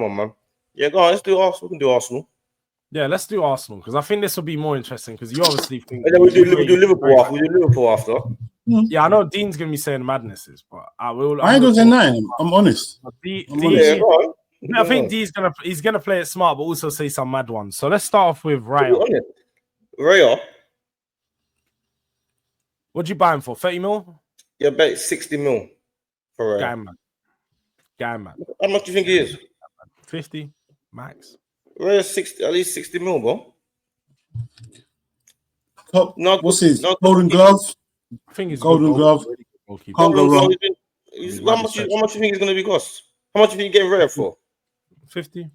on, man. Yeah, go on. Let's do Arsenal. We can do Arsenal. Yeah, let's do Arsenal because I think this will be more interesting because you obviously think. And then we do Liverpool after. We do Liverpool after. Yeah, I know Dean's gonna be saying madnesses, but I ain't gonna say nine. I'm honest. I think he's gonna play it smart, but also say some mad ones. So let's start off with Raya. Raya. What'd you buy him for? 30 mil? Yeah, bet 60 mil for Raya. Guy man. How much do you think he is? 50 max. Raya's 60, at least 60 mil, bro. What's his Golden Glove? I think he's Golden Glove. Can't go wrong. How much do you think he's going to be cost? How much do you think you're getting Raya for? 50.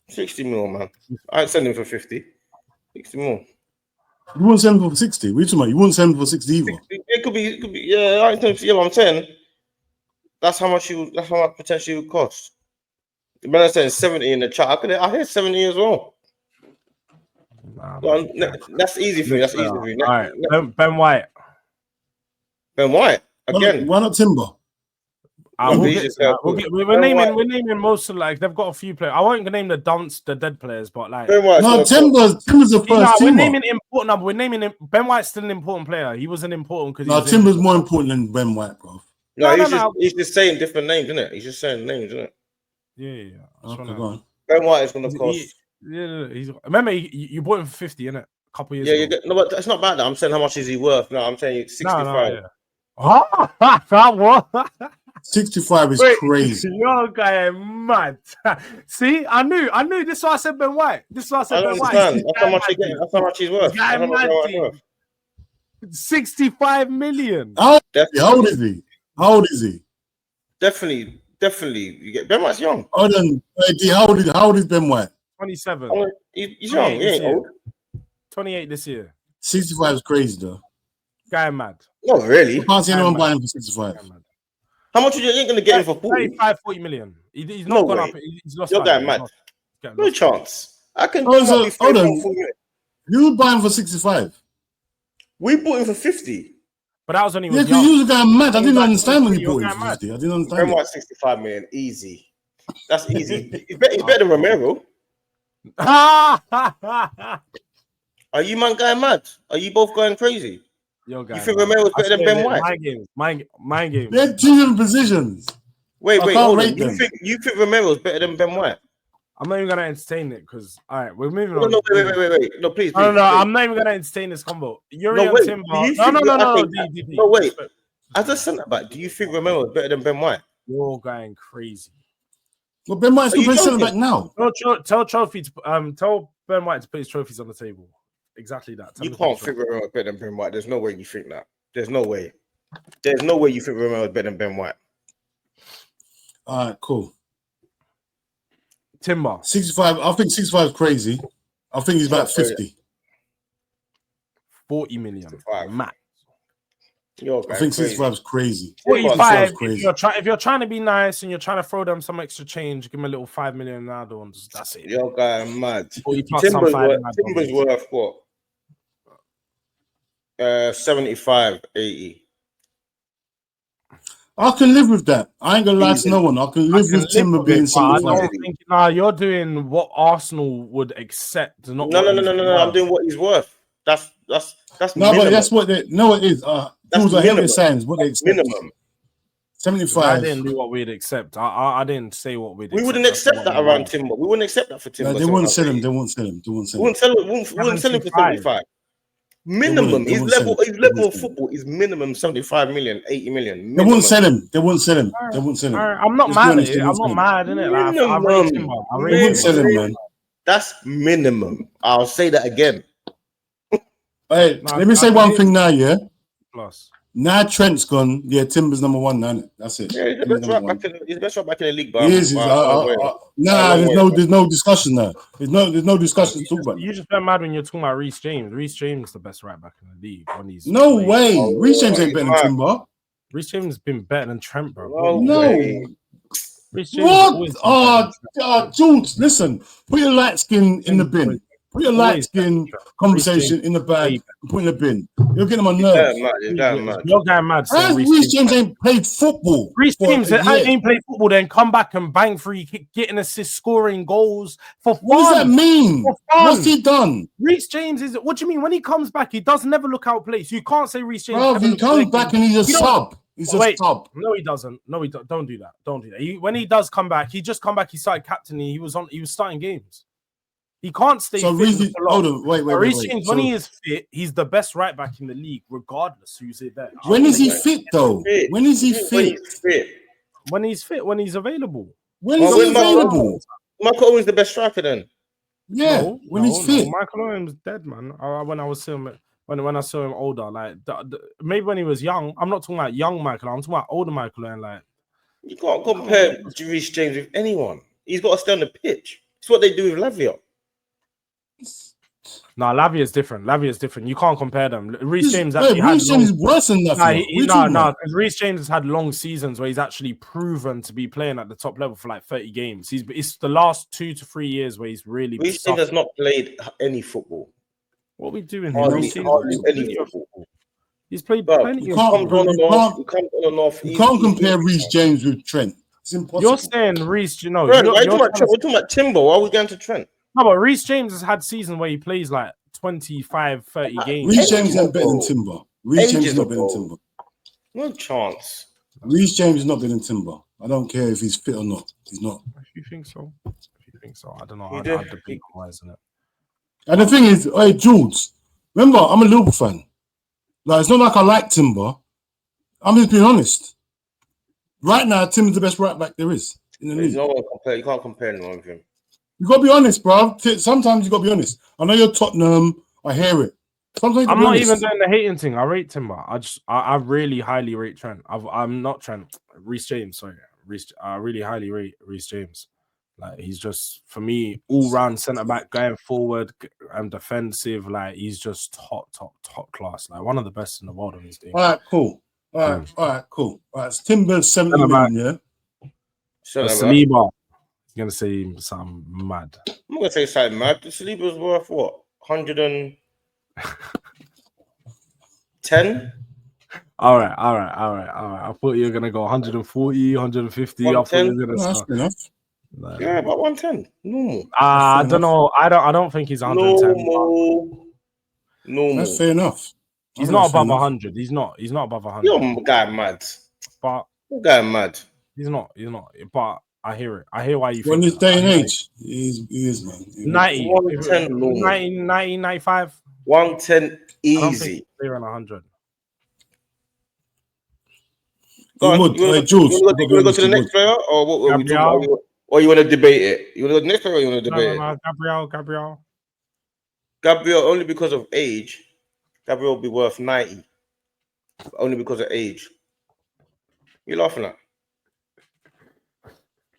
60 mil, man. I'd send him for 50. 60 mil. You wouldn't send him for 60. What are you talking about? You wouldn't send him for 60 either. It could be. Yeah, I don't see what I'm saying. That's how much potentially would cost. When I said 70 in the chat, I hear 70 as well. That's easy for you. That's easy for you. All right, Ben White. Ben White again. Why not Timber? We're naming most of they've got a few players. I won't name the dead players, but Timber's the first. We're naming important. We're naming Ben White's still an important player. He was an important because Timber's more important than Ben White, bro. He's just saying different names, isn't it? He's just saying names, isn't it? Yeah. Okay, go on. Ben White is going to cost. Remember you bought him for 50, innit? A couple years ago. No, but it's not about that. I'm saying how much is he worth? No, I'm saying 65. What? 65 is crazy. Your guy mad. See, I knew. This is why I said Ben White. This is why I said Ben White. That's how much he's worth. 65 million. How old is he? Definitely. You get Ben White's young. Hold on. How old is Ben White? 27. He's young. He ain't old. 28 this year. 65 is crazy though. Guy mad. Not really. I can't see anyone buying him for 65. How much you ain't going to get him for 40 million. He's not gone up. He's lost. You're going mad. No chance. I can. Hold on. You would buy him for 65. We bought him for 50. But that was only because you was going mad. I didn't understand when you bought him for 50. I didn't understand. Ben White 65 million, easy. That's easy. He's better than Romero. Are you man going mad? Are you both going crazy? You think Romero's better than Ben White? My game. They're two different positions. Wait, hold on. You think Romero's better than Ben White? I'm not even gonna entertain it because we're moving on. No, wait. No, please. I'm not even gonna entertain this combo. Timber. No, wait. As a centre back, do you think Romero is better than Ben White? You're going crazy. Well, Ben White's playing centre back now. Tell Ben White to put his trophies on the table. Exactly that. You can't think Romero is better than Ben White. There's no way you think that. There's no way you think Romero is better than Ben White. All right, cool. Timber. 65. I think 65 is crazy. I think he's about 50. 40 million. Max. I think 65 is crazy. 45. If you're trying to be nice and you're trying to throw them some extra change, give them a little 5 million now. That's it. You're going mad. Timber's worth what? 75, 80. I can live with that. I ain't gonna lie to no one. I can live with Timber being 75. You're doing what Arsenal would accept. No. I'm doing what he's worth. That's no, minimum. But that's what they. No, it is. That's what heavy signs. What they accept. Minimum. 75. I didn't do what we'd accept. I didn't say what we'd accept. We wouldn't accept that around Timber. We wouldn't accept that for Timber. No, they wouldn't sell him. They won't sell him. We wouldn't sell him for 75. Minimum. His level of football is minimum 75 million, 80 million. Minimum. They won't sell him. I'm not mad at it. I'm not mad, innit? I won't sell him, man. That's minimum. I'll say that again. Hey, let me say one thing now, yeah? Plus. Now Trent's gone. Yeah, Timber's number one now, innit? That's it. Yeah, he's the best right back in the league. He is. There's no discussion now. There's no discussion to talk about. You just get mad when you're talking about Reece James. Reece James is the best right back in the league. No way. Reece James ain't better than Timber. Reece James has been better than Trent, bro. No. What? George, listen. Put your light skin in the bin. Put your light skin conversation in the bag and put in the bin. You're getting on my nerves. You're going mad. Reece James ain't played football. Reece James ain't played football, then come back and bang free kick, getting assists, scoring goals for fun. What does that mean? What's he done? Reece James is. What do you mean? When he comes back, he does never look out of place. You can't say Reece James. Bro, he comes back and he's a sub. He's a sub. No, he doesn't. No, he don't. Don't do that. Don't do that. When he does come back, he just come back. He started captaining. He was starting games. He can't stay fit. Hold on, wait. Reece James, when he is fit, he's the best right back in the league, regardless who's there. When is he fit though? When is he fit? When he's fit, when he's available. When is he available? Michael Owen's the best striker then. Yeah, when he's fit. Michael Owen's dead, man. When I was seeing him, when I saw him older, like maybe when he was young. I'm not talking about young Michael. I'm talking about older Michael Owen. Like you can't compare Reece James with anyone. He's got to stay on the pitch. It's what they do with Lavia. No, Lavia is different. You can't compare them. Reece James Reece James is worse than that. No, because Reece James has had long seasons where he's actually proven to be playing at the top level for like 30 games. It's the last 2 to 3 years where he's really. Reece James has not played any football. What are we doing here? Hardly any football. He's played plenty. You can't compare Reece James with Trent. It's impossible. You're saying Reece, we're talking about Timber. Why are we going to Trent? No, but Reece James has had seasons where he plays like 25, 30 games. Reece James is not better than Timber. Reece James is not better than Timber. No chance. Reece James is not better than Timber. I don't care if he's fit or not. He's not. If you think so, I don't know. I'd debate why, isn't it? And the thing is, hey, Jules, remember, I'm a Liverpool fan. Like, it's not like I like Timber. I'm just being honest. Right now, Timber's the best right back there is in the league. You can't compare anyone with him. You got to be honest, bro. Sometimes you got to be honest. I know you're Tottenham. I hear it. Sometimes I'm not even doing the hating thing. I rate Timber. I really highly rate Trent. I'm not Trent. Reece James, sorry. I really highly rate Reece James. Like, he's just, for me, all-round centre-back, going forward and defensive. Like, he's just top class. Like, one of the best in the world on his team. All right, cool. All right, cool. All right, it's Timber's 70 million, yeah? Saliba. You're going to say something mad. I'm not going to say something mad. Saliba's worth what? 110? All right. I thought you were going to go 140, 150. 110? I thought you were going to start. Yeah, about 110. Normal. I don't know. I don't think he's 110. Normal. That's fair enough. He's not above 100. He's not above 100. You're guy mad. But you're guy mad. He's not. But I hear it. I hear why you think. In this day and age, he is, man. 90, 90, 95. 110 easy. They're on 100. Go on. You want to go to the next player, or what are we talking about? Or you want to debate it? You want to go to the next player, or you want to debate it? Gabriel, only because of age. Gabriel will be worth 90. Only because of age. You're laughing at?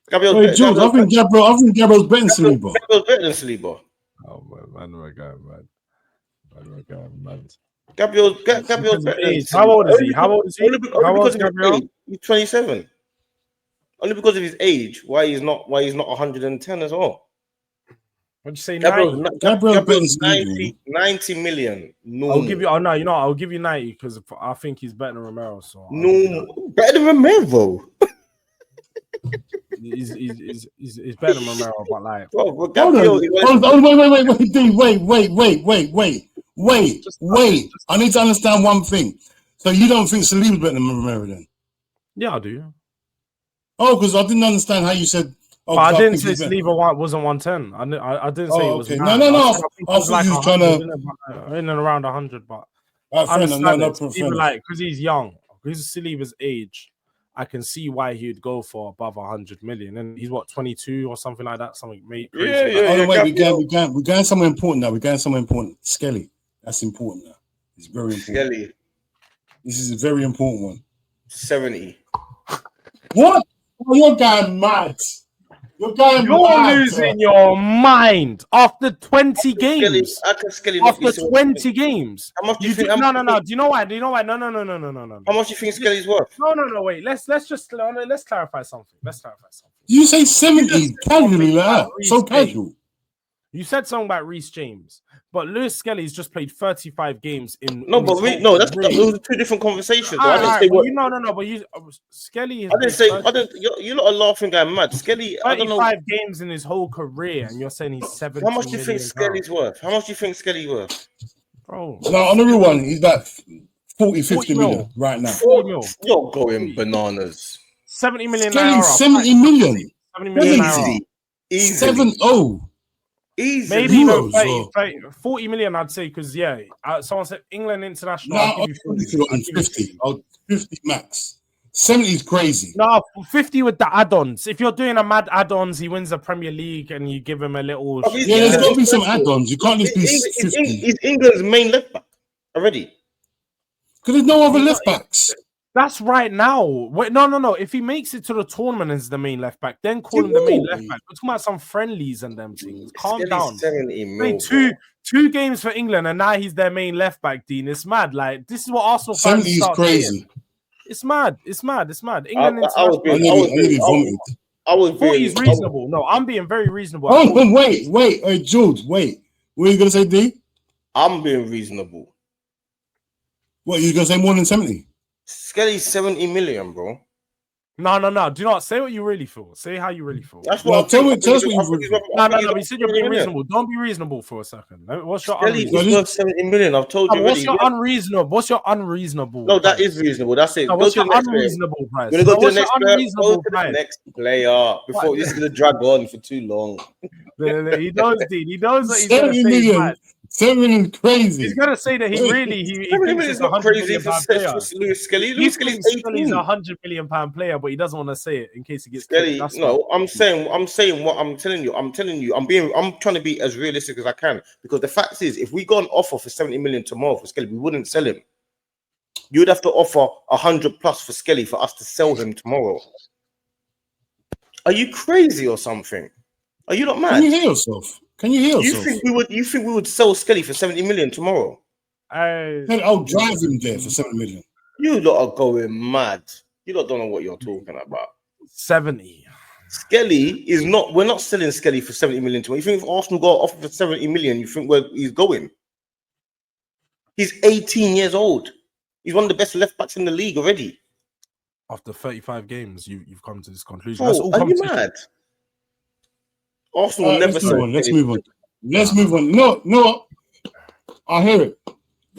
Gabriel's I think Gabriel's better than Saliba. Gabriel's better than Saliba. Oh man, we're going mad. Gabriel's better than How old is he? Only because of his age. He's 27. Only because of his age, why he's not 110 as well. What'd you say? Gabriel's 90 million. No, I'll give you. Oh no, I'll give you 90 because I think he's better than Romero. So no, better than Romero. He's better than Romero, but like. Wait. I need to understand one thing. So you don't think Saliba's better than Romero then? Yeah, I do. Oh, because I didn't understand how you said. But I didn't say Saliba wasn't 110. I didn't say it was. Okay. No. I thought you was trying to in and around 100, but because he's young, because Saliba's age, I can see why he'd go for above 100 million. And he's what, 22 or something like that. Something made crazy. Yeah. Wait, we're going somewhere important now. We're going somewhere important. Skelly. That's important now. It's very important. Skelly. This is a very important one. 70. What? Oh, you're going mad. You're losing your mind after 20 games. After 20 games. How much do you think? No. Do you know why? No. How much do you think Skelly's worth? No. Wait. Let's clarify something. You say 70 casually like that. So casual. You said something about Reece James, but Lewis-Skelly's just played 35 games in. No, in but his no, whole those career. are two different conversations. Though. All I right, didn't say but what. no. But Skelly has I didn't played say. 30 I didn't. You lot are laughing, guy mad. Skelly. I don't know. 35 games in his whole career, and you're saying he's 70 How much do you think million Skelly's worth? How much do you think Skelly's worth? bro? No, on the real one, he's about 40, 50 mil. million right now. 40 mil. You're going bananas. 70 million Skelly's naira. 70 million. 70 million naira. Easily. 7-0. Easily. Maybe even Euros, 40 million, I'd say, because someone said England international. No, I'll I'll give give you 40. you 50. 50 max. 70 is crazy. No, 50 with the add-ons. If you're doing a mad add-ons, he wins the Premier League and you give him a little. Yeah, there's got to be some add-ons. You can't just be 50. He's England's main left back already. Because there's no other left backs. That's right now. Wait, no. If he makes it to the tournament as the main left back, then call him the main left back. We're talking about some friendlies and them things. Calm down. 70 mil, two games for England, and now he's their main left back. Dean, it's mad. Like this is what Arsenal fans 70 is start crazy. saying. It's mad. England I was being 40 is reasonable. No, I'm being very reasonable. Oh, wait. Hey, George, wait. What are you going to say, D? I'm being reasonable. What, you going to say more than 70? Skelly's 70 million, bro. No. Do not say what you really feel. Say how you really feel. That's what tell us what you really feel. No. You said you're being reasonable. Don't be reasonable for a second. What's your Skelly unreasonable? is worth 70 million. I've told you. What's your unreasonable? What's your unreasonable? No, that is reasonable. That's it. No, what's your unreasonable price? We're gonna go to the next player. Unreasonable Go to the next player before this is gonna drag on for too long. He knows, Dean. He knows that he's 70 gonna say million. 7 million crazy. He's gonna say that he thinks it's a £100 million player. Lewis-Skelly. He thinks Skelly's a £100 million player, but he doesn't want to say it in case he gets Skelly. No, I'm saying what I'm telling you. I'm trying to be as realistic as I can because the fact is, if we got an offer for 70 million tomorrow for Skelly, we wouldn't sell him. You would have to offer 100 plus for Skelly for us to sell him tomorrow. Are you crazy or something? Are you not mad? Can you hear yourself? You think we would sell Skelly for 70 million tomorrow? I'll drive him there for 7 million. You lot are going mad. You lot don't know what you're talking about. 70. Skelly is not. We're not selling Skelly for 70 million tomorrow. You think if Arsenal got offer for 70 million, you think he's going? He's 18 years old. He's one of the best left backs in the league already. After 35 games, you've come to this conclusion. Bro, are you mad? Arsenal never. Let's move on. No. I hear it.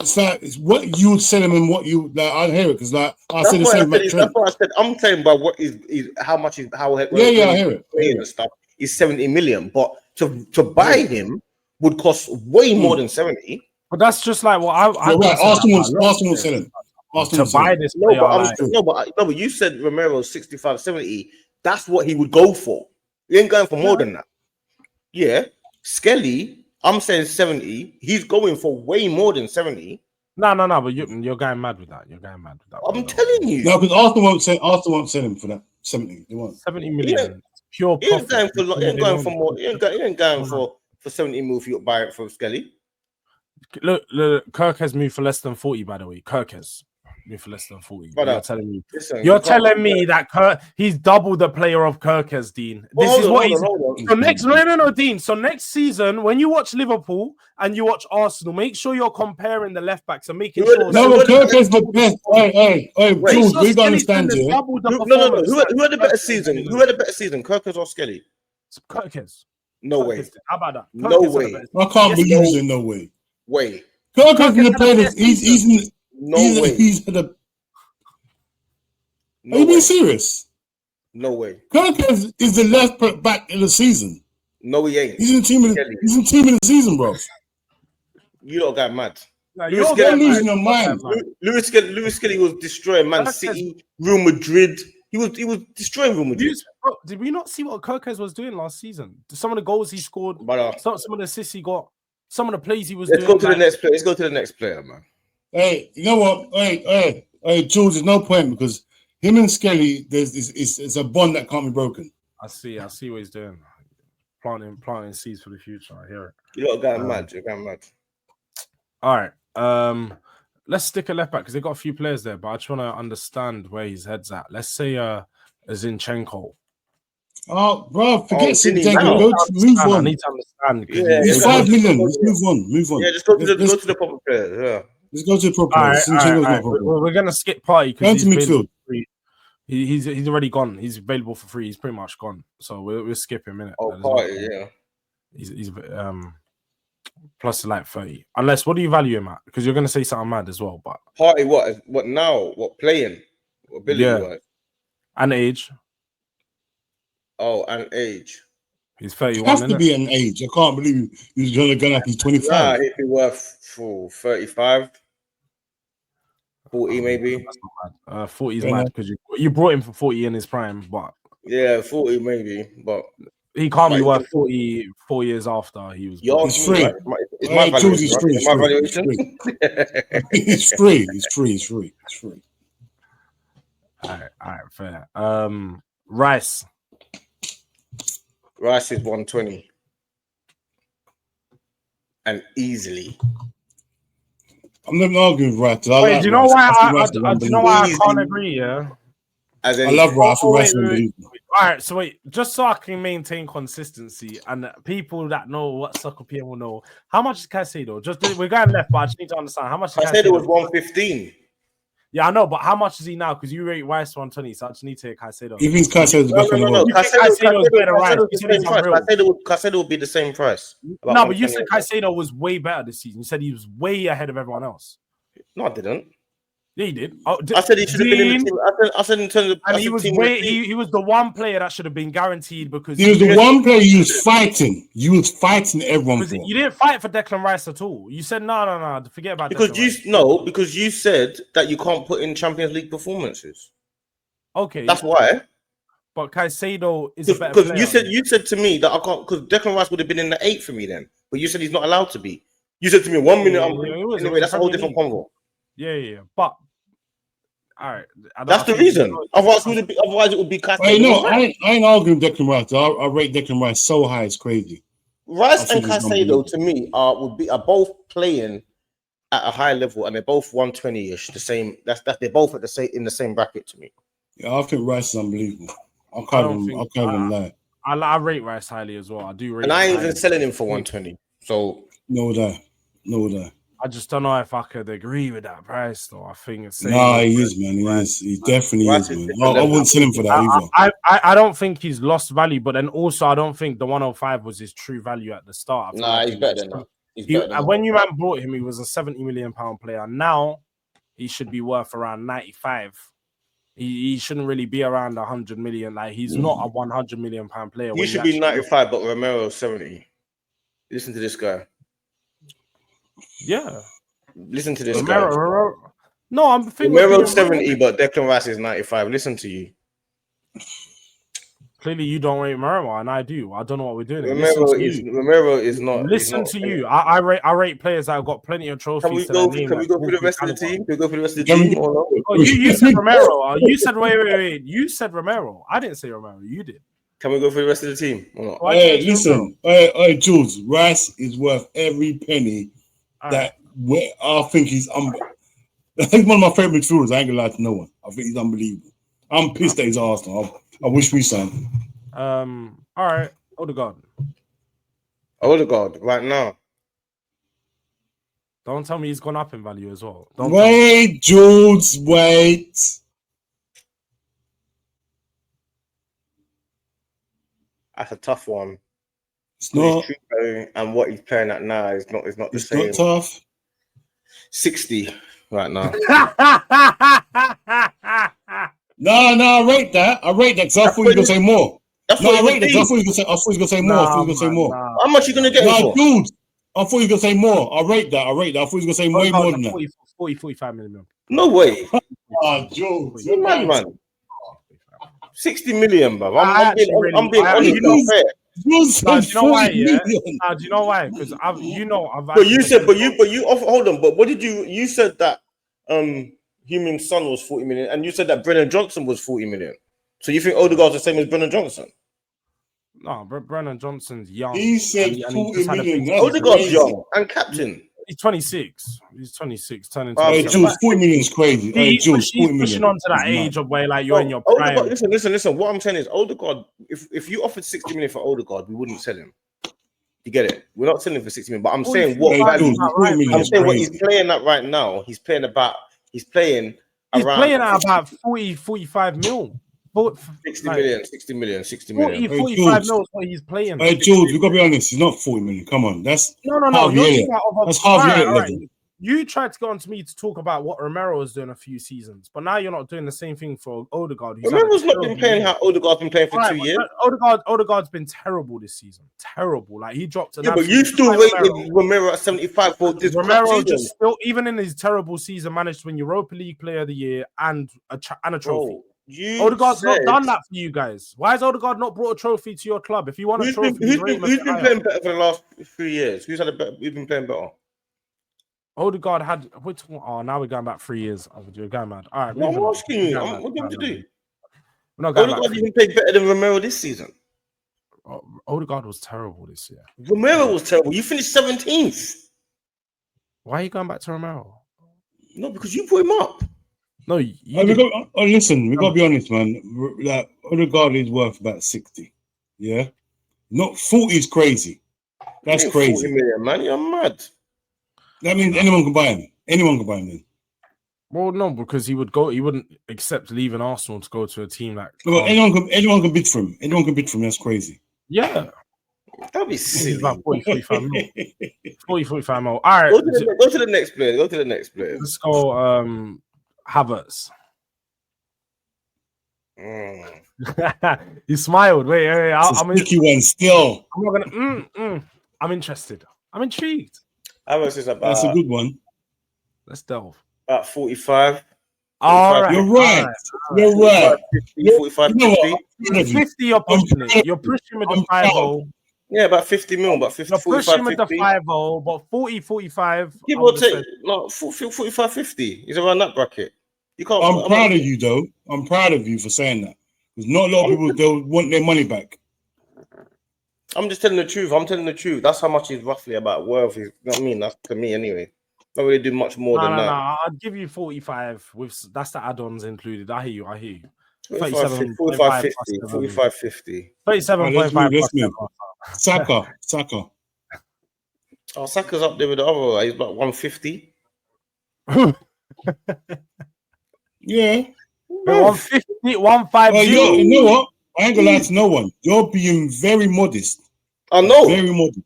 It's like it's what you would sell him and what you like. I hear it because like I said the same about Trent. That's what I said. I'm saying about what is how much is how. I hear it. And stuff is 70 million, but to buy him would cost way more than 70. But that's just like what I right. Arsenal will sell him. To buy this player. But you said Romero 65, 70. That's what he would go for. He ain't going for more than that. Yeah, Skelly, I'm saying 70. He's going for way more than 70. No, but you're going mad with that. I'm telling you. No, because Arsenal won't sell him for that 70. They won't. 70 million. Pure profit. He ain't going for more. He ain't going for 70 mil if you buy it from Skelly. Look, Kirk has moved for less than 40, by the way. Kirk has moved for less than 40. Brother, you're telling me that he's double the player of Kirkers, Dean. This is what he's. So next, no, Dean. So next season, when you watch Liverpool and you watch Arsenal, make sure you're comparing the left backs and making sure. No, Kirkers the best. Hey, Jules, we don't understand you. No. Who had a better season? Who had a better season, Kirkers or Skelly? Kirkers. No way. How about that? No way. I can't believe it. No way. Way. Kirkers gonna play this. He's no way. Are you being serious? No way. Kirkers is the left back in the season. No, he ain't. He's in team of the season, bro. You lot got mad. You're losing your mind. Lewis-Skelly was destroying Man City, Real Madrid. He was destroying Real Madrid. Did we not see what Kirkers was doing last season? Some of the goals he scored, some of the assists he got, some of the plays he was doing. Let's go to the next player, man. Hey, you know what? Hey, Jules, there's no point because him and Skelly, it's a bond that can't be broken. I see what he's doing. Planting seeds for the future. I hear it. You're going mad. You're going mad. All right. Let's stick a left back because they've got a few players there, but I just want to understand where his head's at. Let's say Zinchenko. Oh, bro, forget City, City. man. Go move I on. need to understand. Yeah, It's yeah, 5 million. Let's move on. Move on. Yeah, just go to Let's the proper players. Yeah. let's go to the pro All right, players. all right, all Zinchenko's right. not problem. We're gonna skip Party because Go he's to available midfield. for free. He's already gone. He's available for free. He's pretty much gone. So we'll skip him in it. Oh, Party, yeah. He's plus like 30. Unless what do you value him at? Because you're gonna say something mad as well. But Party, what? What now? What playing? Ability yeah, wise? and age. Oh, and age. He's It 31. has to Innit? be an age. I can't believe he's gonna up. He's 25. Nah, he'd be worth for 35, 40 maybe. That's not bad. 40 is Fair mad enough. because you brought him for 40 in his prime, but Yeah, 40 maybe. But he can't be Right, worth just- 40 4 years after he was. you brought. asked It's me, free. right? It's my Hey, Jules, valuation. it's Right? free. It's my valuation. It's free. It's free. It's free. It's free. All right, fair. Rice. Rice is 120. And easily. I'm not arguing with Rice. I Wait, like do you know Rice. why? I think Rice is Do you know unbelievable. why I Easy. can't agree? Yeah. As in, I love Rice. I think Oh, Rice wait, is wait, unbelievable. All right, so wait, just so I can maintain consistency, and people that know what soccer people know, how much is Caicedo? We're going left, but I just need to understand how much. I said it was 115. Yeah, I know, but how much is he now? Because you rate Rice 120, so I just need to take Caicedo. He thinks Caicedo's No, best in the no. world. You think Caicedo's better than Rice? Caicedo's You the said he's same price. unreal. Caicedo would be the same price. About No, but you said 120. Caicedo was way better this season. You said he was way ahead of everyone else. No, I didn't. Yeah, he did. Oh, I said he should have been in the team. I said in terms of. And I he said was team way. of the team. He was the one player that should have been guaranteed because He was the one player you was fighting. You was fighting everyone for. you didn't fight for Declan Rice at all. You said no. Forget about Because Declan Rice. because you said that you can't put in Champions League performances. Okay, That's why. but Caicedo is a better Because player. you said to me that I can't, because Declan Rice would have been in the 8 for me then. But you said he's not allowed to be. You said to me 1 minute. Anyway, that's a whole different convo. Yeah. But all right, That's the reason. Otherwise, it would be Caicedo. Hey, no, I ain't arguing with Declan Rice. I rate Declan Rice so high, it's crazy. Rice I and think he's Caicedo to me are both playing at a high level, and they're both 120-ish. The same. They're both at the same in the same bracket to me. Yeah, I think Rice is unbelievable. I can't even lie. I rate Rice highly as well. I do rate. And I ain't him even highly. selling him for 120. So No that. I just don't know if I could agree with that price though. I think it's Nah, he is, man. He is. He definitely Rice is, is man. different I level. wouldn't sell him for that either. I don't think he's lost value, but then also I don't think the 105 was his true value at the start. I feel nah, like he's better than that. He's He, better than when you man brought him, he was a 70 million pound player. Now he should be worth around 95. He shouldn't really be around 100 million. Like he's not a 100 million pound player. You should be 95, but Romero 70. Listen to this guy. Yeah. Listen to this Romero, guy. Romero. No, I'm thinking Romero's 70, but Declan Rice is 95. Listen to you. Clearly, you don't rate Romero, and I do. I don't know what we're doing. Romero is not. Listen to you. I rate players that have got plenty of trophies. Can we go for the rest of the team? Can we go for the rest of the Can we team? Or no? Oh, you said Romero. You said wait. You said Romero. I didn't say Romero. You did. Can we go for the rest of the team? Or not? Why Hey, did you say listen. Hey, Jules. Rice is worth every penny All that I think he's I think one of my favorite midfielders. I ain't gonna lie to no one. I think he's unbelievable. I'm pissed that he's Arsenal. I wish we signed him. All right. Odegaard. Odegaard, right now. Don't tell me he's gone up in value as well. Don't Wait, Jules, wait. That's a tough one. It's not. And what he's playing at now is not the It's same. not tough. 60 right now. No, I rate that. I rate that because I thought you were gonna say more. That's No, what I rate that. he 'cause I thought you were gonna say more. I thought you were gonna say more. How much are you gonna get him No, for? dude. I thought you were gonna say more. I rate that. I thought you were gonna say way more than that. 45 million. No way. Oh, Jules. You mad, man. 60 million, bro. I'm being honest. you know- and fair. Jules No, said do you know why? 40 Yeah. million. Do you know why? Because I've. But you said, but you hold on. But what did you said that Human Son was 40 million, and you said that Brennan Johnson was 40 million. So you think Odegaard's the same as Brennan Johnson? No, Brennan Johnson's young. He said and 40 just had a million. big- That's Odegaard's crazy. young and captain. He's 26. He's 26. Turning Hey, 27. Jules, 40 million is crazy. Hey, He's Jules, 40 pushing million. on to that is age mad. of where like you're in your prime. Odegaard, listen. What I'm saying is, Odegaard, if you offered 60 million for Odegaard, we wouldn't sell him. You get it? We're not selling for 60 million, but I'm saying what Hey, value. Jules, 40 million I'm is saying what he's crazy. playing at right now. He's playing He's around playing at about 40, 45 mil. 60 million. 40, Hey, 45 Jules. mil is what he's playing. Hey, Jules, we got to be honest. It's not 40 million. Come on. That's No. Harvey You're Elliott. talking about That's Harvey Elliott level. right. You tried to go on to me to talk about what Romero was doing a few seasons, but now you're not doing the same thing for Odegaard. Romero's not been playing how Odegaard's been playing for 2 years. Odegaard's been terrible this season. Terrible. Like he dropped an Yeah, but you still rated Romero at 75 for this Romero season. just still, even in his terrible season, managed to win Europa League Player of the Year and a trophy. Odegaard's not done that for you guys. Why has Odegaard not brought a trophy to your club? If you want a trophy, who's been playing better for the last 3 years? Who's been playing better? Odegaard had which one? Oh, now we're going back 3 years. You're going mad. All right, No, I'm asking you. What do you want to do? We're not going Odegaard even played better than Romero this season. Odegaard was terrible this year. Romero was terrible. You finished 17th. Why are you going back to Romero? No, because you put him up. No, listen, we got to be honest, man. Like, Odegaard is worth about 60. Yeah? Not 40 is crazy. That's crazy. 40 million, man. You're mad. That means anyone can buy him. Anyone can buy him then. Well, no, because he wouldn't accept leaving Arsenal to go to a team like. Well, anyone can bid for him. Anyone can bid for him. That's crazy. Yeah. That'd be silly. About 40, 45 mil. 40, 45 mil. All right. Go to the next player. Let's go Havertz. He smiled. Wait. I'm one still. I'm not gonna. I'm interested. I'm intrigued. Havertz is about. That's a good one. Let's delve. About 45. All right. You're right. You're right. 45, 50. 50, you're pushing it. You're pushing with the 5-0. Yeah, about 50 mil, about 50, you're 45, pushing 50. with the 5-0, but 40, 45. Give or take, no, 45, 50. He's around that bracket. You can't. I'm proud of you, though. I'm proud of you for saying that. Because not a lot of people, they'll want their money back. I'm just telling the truth. I'm telling the truth. That's how much he's roughly about worth. You know what I mean? That's to me anyway. Not really do much more than that. No, I'd give you 45 that's the add-ons included. I hear you. 45, 50. 45, 50. 37.5. Saka. Oh, Saka's up there with the other guy. He's about 150. Yeah. 150, 150. You know what? I ain't gonna lie to no one. You're being very modest. I know. Very modest.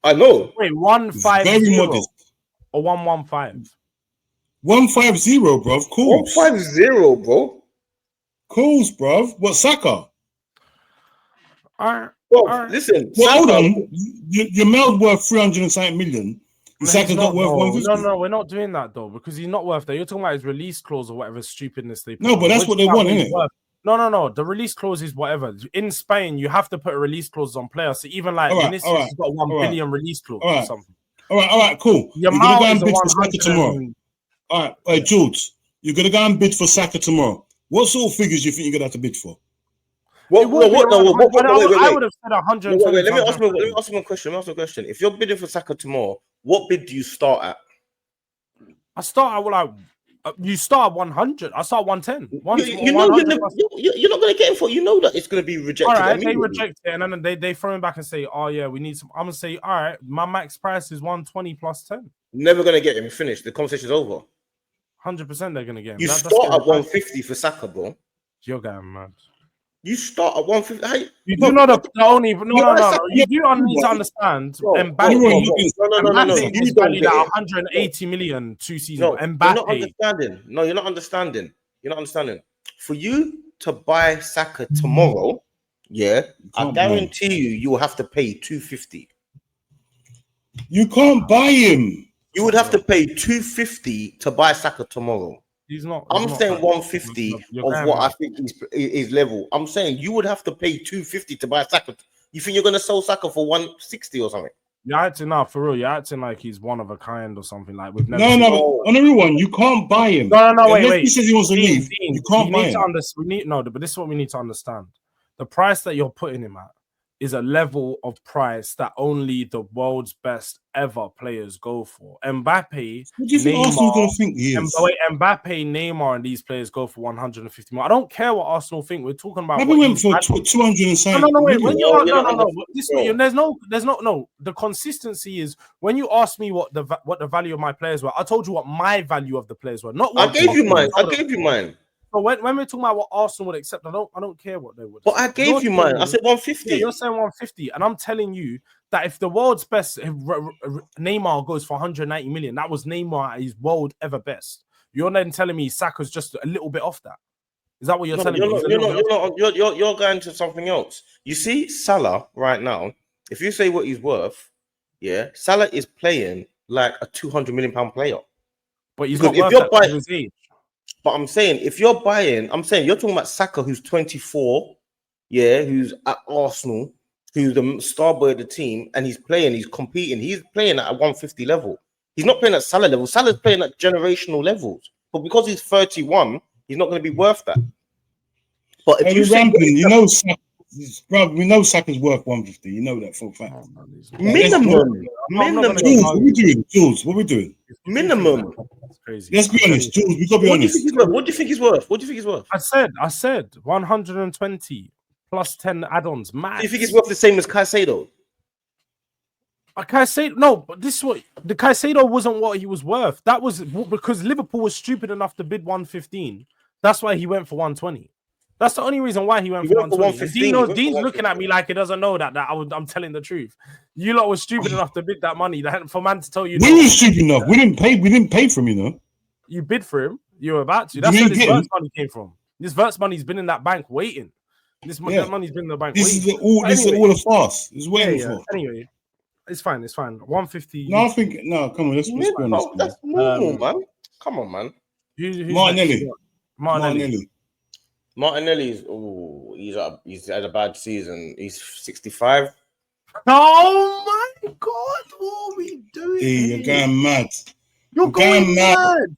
I know. Wait, 150 very modest. Or 115? 150, bro. Cool. 150, bro. Cool, bro. What, Saka? All right. Listen. Well, hold on. Your Mel's worth 300 and something million. Saka's not worth 150. No, we're not doing that though, because he's not worth that. You're talking about his release clause or whatever stupidness they put. No, but that's what they want, isn't it? No. The release clause is whatever. In Spain, you have to put a release clause on players. So even like Vinicius has got 1 billion release clause or something. All right, cool. You're gonna go and bid for Saka tomorrow. All right, Jules, you're gonna go and bid for Saka tomorrow. What sort of figures do you think you're gonna have to bid for? I would have said 100. Let me ask you a question. If you're bidding for Saka tomorrow, what bid do you start at? I start at you start at 100. I start 110. You're not going to get him for. You know that it's going to be rejected. All right, they reject it, and then they throw him back and say, "Oh yeah, we need some." I'm gonna say, "All right, my max price is 120 plus 10." Never going to get him. Finished. The conversation's over. 100%, they're going to get him. You start at 150 for Saka, bro. You're going mad. You start at 150. You do not only. No. You do need to understand. Mbappe is valued at 180 million 2 seasons. No, Mbappe. You're not understanding. For you to buy Saka tomorrow, I guarantee you will have to pay 250. You can't buy him. You would have to pay 250 to buy Saka tomorrow. I'm saying 150 of what I think is level. I'm saying you would have to pay 250 to buy Saka. You think you're going to sell Saka for 160 or something? You're acting now for real. You're acting like he's one of a kind or something. Like we've never. On everyone, you can't buy him. No. Wait. He says he wants to leave. You can't buy him. But this is what we need to understand. The price that you're putting him at is a level of price that only the world's best ever players go for. Mbappe, What do you think Arsenal going to think he is? Mbappe, Neymar, and these players go for 150 more. I don't care what Arsenal think. We're talking about. Mbappe went for 200 and something. No, wait. When No, there's no. The consistency is when you ask me what the value of my players were. I told you what my value of the players were. Not what I gave you mine. So when we're talking about what Arsenal would accept, I don't care what they would. But I gave you mine. I said 150. Yeah, you're saying 150, and I'm telling you that if the world's best Neymar goes for 190 million, that was Neymar at his world ever best. You're then telling me Saka's just a little bit off that. Is that what you're telling me? You're going to something else. You see, Salah right now, if you say what he's worth, yeah, Salah is playing like a 200 million pound player. But he's not worth that because of his age. But I'm saying, if you're buying, you're talking about Saka, who's 24, yeah, who's at Arsenal, who's the star boy of the team, and he's competing. He's playing at a 150 level. He's not playing at Salah level. Salah's playing at generational levels. But because he's 31, he's not going to be worth that. But if we know Saka's worth 150. You know that for a fact. Minimum. Jules, what are we doing? Minimum. That's crazy. Let's be honest, Jules. We got to be honest. What do you think he's worth? I said 120 plus 10 add-ons. Max. Do you think he's worth the same as Caicedo? No, but this is what the Caicedo wasn't what he was worth. That was because Liverpool was stupid enough to bid 115. That's why he went for 120. That's the only reason why he went for 120. Dean's looking at me like he doesn't know that I'm telling the truth. You lot was stupid enough to bid that money. For man to tell you, we were stupid enough. We didn't pay for him, you know. You bid for him. You were about to. That's where this Verts money came from. This Verts money's been in that bank waiting. That money's been in the bank. This is all a farce. It's waiting for. Anyway, it's fine. 150. No, come on. Let's be honest. That's normal, man. Come on, man. Martinelli's he's had a bad season. He's 65. Oh my God, what are we doing? Hey, you're going mad. You're going mad.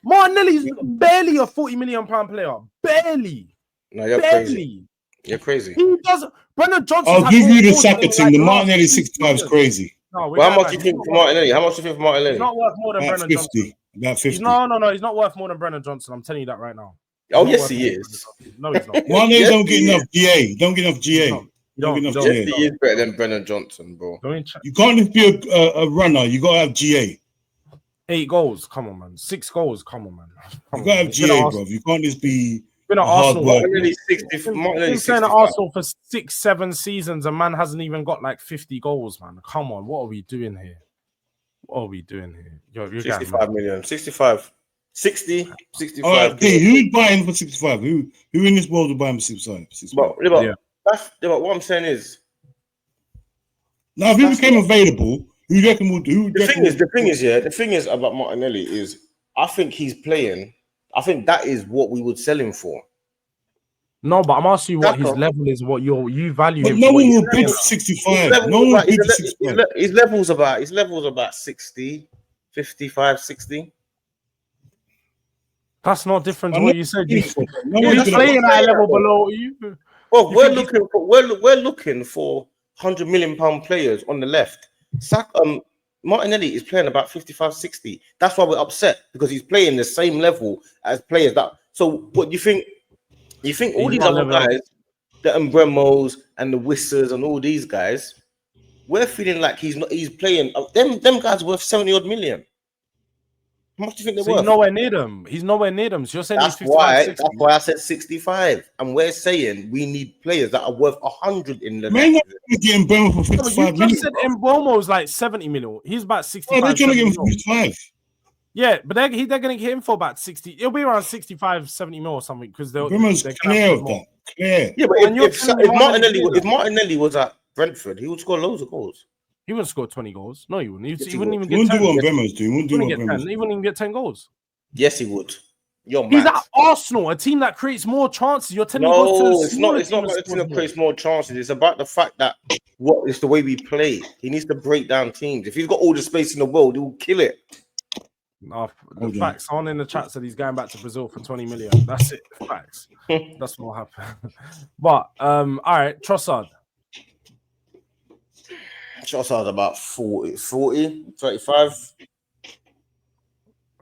Martinelli's barely a 40 million pound player. Barely. No, you're crazy. You're crazy. He doesn't. Brennan Johnson. I'll give you the Saka thing. The Martinelli 65 is crazy. No, how much do you think for Martinelli? He's not worth more than Brennan Johnson. About 50. No. He's not worth more than Brennan Johnson. I'm telling you that right now. Oh, yes, he is. No, he's not. Martinelli don't get enough GA. Don't get enough GA. Yes, he is better than Brennan Johnson, bro. You can't just be a runner. You got to have GA. 8 goals. Come on, man. 6 goals. Come on, man. You got to have GA, bro. You can't just be been at Arsenal. Martinelli Been playing at Arsenal for 6-7 seasons. A man hasn't even got like 50 goals, man. Come on. What are we doing here? You're 65 million. 65. 60, 65. All right, who's buying for 65? Who in this world will buy him for 65? But what I'm saying is, now if he became available, who do you reckon will do? The thing is about Martinelli is, I think he's playing. I think that is what we would sell him for. No, but I'm asking you what his level is, what you value but him. No one will bid for 65. No one will bid for 65. His level's about 60, 55, 60. That's not different to what you said. He's playing at a level below you. Well, we're looking for 100 million pound players on the left. Martinelli is playing about 55, 60. That's why we're upset, because he's playing the same level as players that. So what do you think? You think all these other guys, the Embremos and the Wissers and all these guys, we're feeling like he's playing. Them guys worth 70 odd million. How much do you think they're worth? He's nowhere near them. He's nowhere near them. So you're saying that's he's 55, 60. That's why I said 65. And we're saying we need players that are worth 100 in the. Man, getting Mbeumo for 55 million. You said Mbeumo's like 70 million. He's about 65. They're trying to get him for 55. Yeah, but they're going to get him for about 60. It'll be around 65, 70 mil or something, because they're clear of that. Clear. Yeah, but if Martinelli was at Brentford, he would score loads of goals. He wouldn't score 20 goals. No, he wouldn't. He wouldn't even get 10. He wouldn't even get 10 goals. Yes, he would. He's at Arsenal, a team that creates more chances. You're telling me it's not about the team that creates more chances. It's about the fact that it's the way we play. He needs to break down teams. If he's got all the space in the world, he will kill it. The facts. Someone in the chat said he's going back to Brazil for 20 million. That's it. Facts. That's what happened. But all right, Trossard. Trossard's about 40, 35.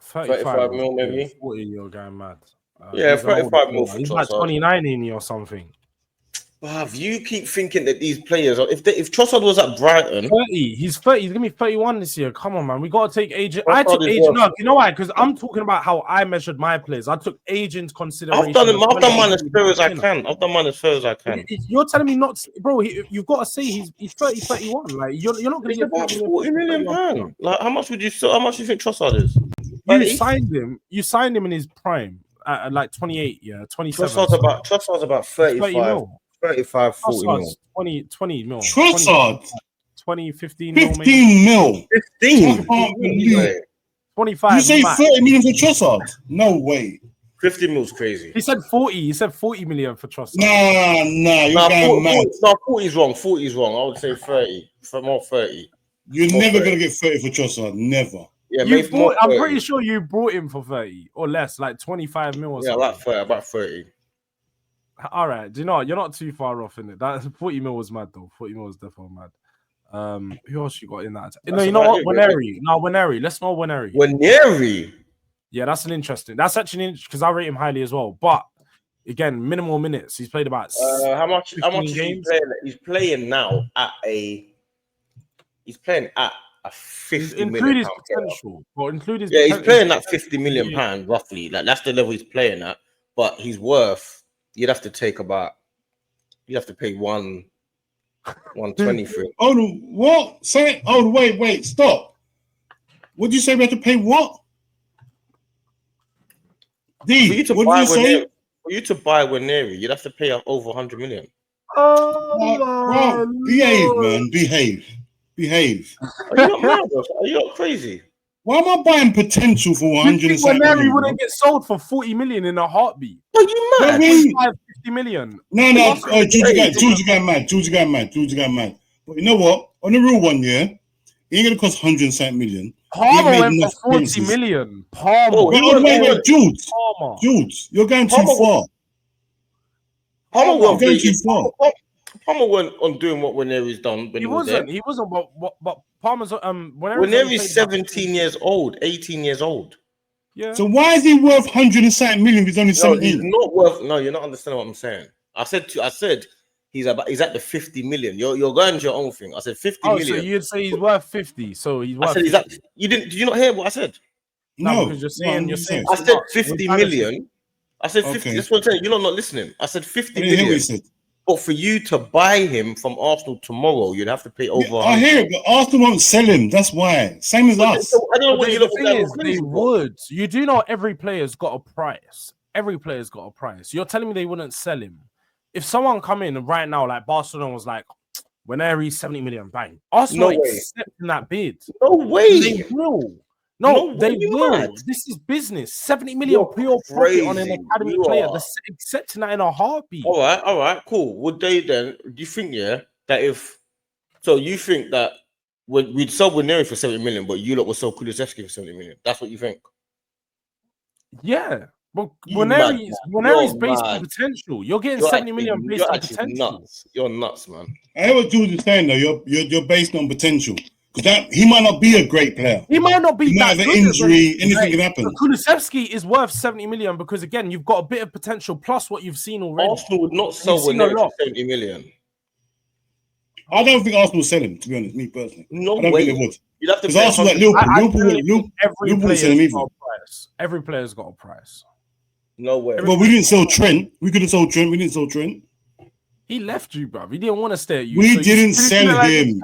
35 mil, maybe. 40, you're going mad. Yeah, he's an older 35 mil player. for He's like Trossard. 29 in or something. Bruv, you keep thinking that these players, if Trossard was at Brighton, 30. He's 30. He's gonna be 31 this year. Come on, man. We gotta take age. I Trossard took is age. worth- No, you know why? Because I'm talking about how I measured my players. I took age into consideration. I've done mine as fair as I You know? can. I've done mine as fair as I can. You're telling me not, bro. You've got to say he's 30, 31. Like you're not gonna It's get about 30 40 million pounds. Like, how much would you? How much do you think Trossard is? You 30? signed him. You signed him in his prime at like 28. Yeah, 27. Trossard's about 30 35, mil. 35, 40 mil. Trossard's 20 mil. Trossard, 20, 15 mil. 15 mil. 15. I can't believe it. 25. You say max. 30 million for Trossard? No way. 50 mil's crazy. He said 40. He said 40 million for Trossard. Nah, you're No, going mad. 40's wrong. 40's wrong. I would say 30. For more 30. You're More never 30. going to get 30 for Trossard. Never. Yeah, You maybe more bought, I'm 30. pretty sure you brought him for 30 or less, like 25 mil or Yeah, something. about 30. All right. Do you know what? You're not too far off in it. That 40 mil was mad though. 40 mil was definitely mad. Who else you got in that? No, you know what? Waneri. No, Waneri. Let's know Waneri. Waneri. Yeah, that's an interesting. That's actually interesting because I rate him highly as well. But again, minimal minutes. He's played about How much is he games? playing? He's playing now at a 50 include million his pound player. potential. Or include his Yeah, he's potential. playing at 50 million pounds roughly. Like that's the level he's playing at. But he's worth. You'd have to pay 120 for him. Oh, what? Say, oh, wait, stop. What did you say we have to pay what? For you D, to what buy did you say? For you to buy Waneri, you'd have to pay over 100 million. Bro, behave, man. Behave. Are you not mad? Are you not crazy? Why am I buying potential for You 100 think and something Waneri million? wouldn't get sold for 40 million in a heartbeat? Are you mad? I mean, 50 million. no, What's George got mad. But you know what? On the real one, yeah, he ain't gonna cost 100 and something million. Palmer made went enough for 40 promises. million. Palmer. Oh, Wait, Palmer. Jules, you're going too Palmer- far. Palmer You're won't going be. too far. Palmer went on doing what Waneri's done. When He was wasn't. But Palmer's Waneri's 17 years old, 18 years old. Yeah. So why is he worth 100 and something million if he's only No, he's 17? not worth. No, you're not understanding what I'm saying. I said he's at the 50 million. You're going to your own thing. I said 50 Oh, million. so you'd say he's worth 50. So he's worth I said he's 50. at. Did you not hear what I said? No, because you're saying what you're did saying. you I say? said We're 50 trying to- million. I said 50. Okay. That's what I'm saying. You're not listening. I said 50 I didn't hear what million. he said. But for you to buy him from Arsenal tomorrow, you'd have to pay over. Yeah, I hear it, but Arsenal won't sell him. That's why. Same as us. So I don't know But what you the look thing is, they would. You do know every player's got a price. Every player's got a price. You're telling me they wouldn't sell him? If someone come in right now, like Barcelona was like, Waneri 70 million, bang. Arsenal No way. accepting that bid. No way. They will. No, No, they you will. mad? This is business. 70 million You're pure profit on an crazy. academy You player. are. They're accepting that in a heartbeat. All right, cool. Would they then? Do you think that if so, you think that we'd sell Waneri for 70 million, but you lot would sell Kulusevski for 70 million? That's what you think? Yeah. But You Waneri's You're based on mad. potential. You're getting You're 70 actually- million based you're on actually potential. nuts. You're nuts, man. I hear what Jules is saying though. You're based on potential because he might not be a great player. He might not be He might that have an good. injury. Anything can happen. But Kulusevski is worth 70 million because again, you've got a bit of potential plus what you've seen already. Arsenal would not sell You've seen a Waneri for lot. 70 million. I don't think Arsenal will sell him. To be honest, me personally, No I don't way. think they would. You'd have to Because pay Arsenal like 100. Liverpool. Every Liverpool player's sell him got either. a price. Every player's got a price. No way. Well, we didn't sell Trent. We could have sold Trent. We didn't sell Trent. He left you, bro. He didn't want to stay at you. We so you didn't still sell feel like him.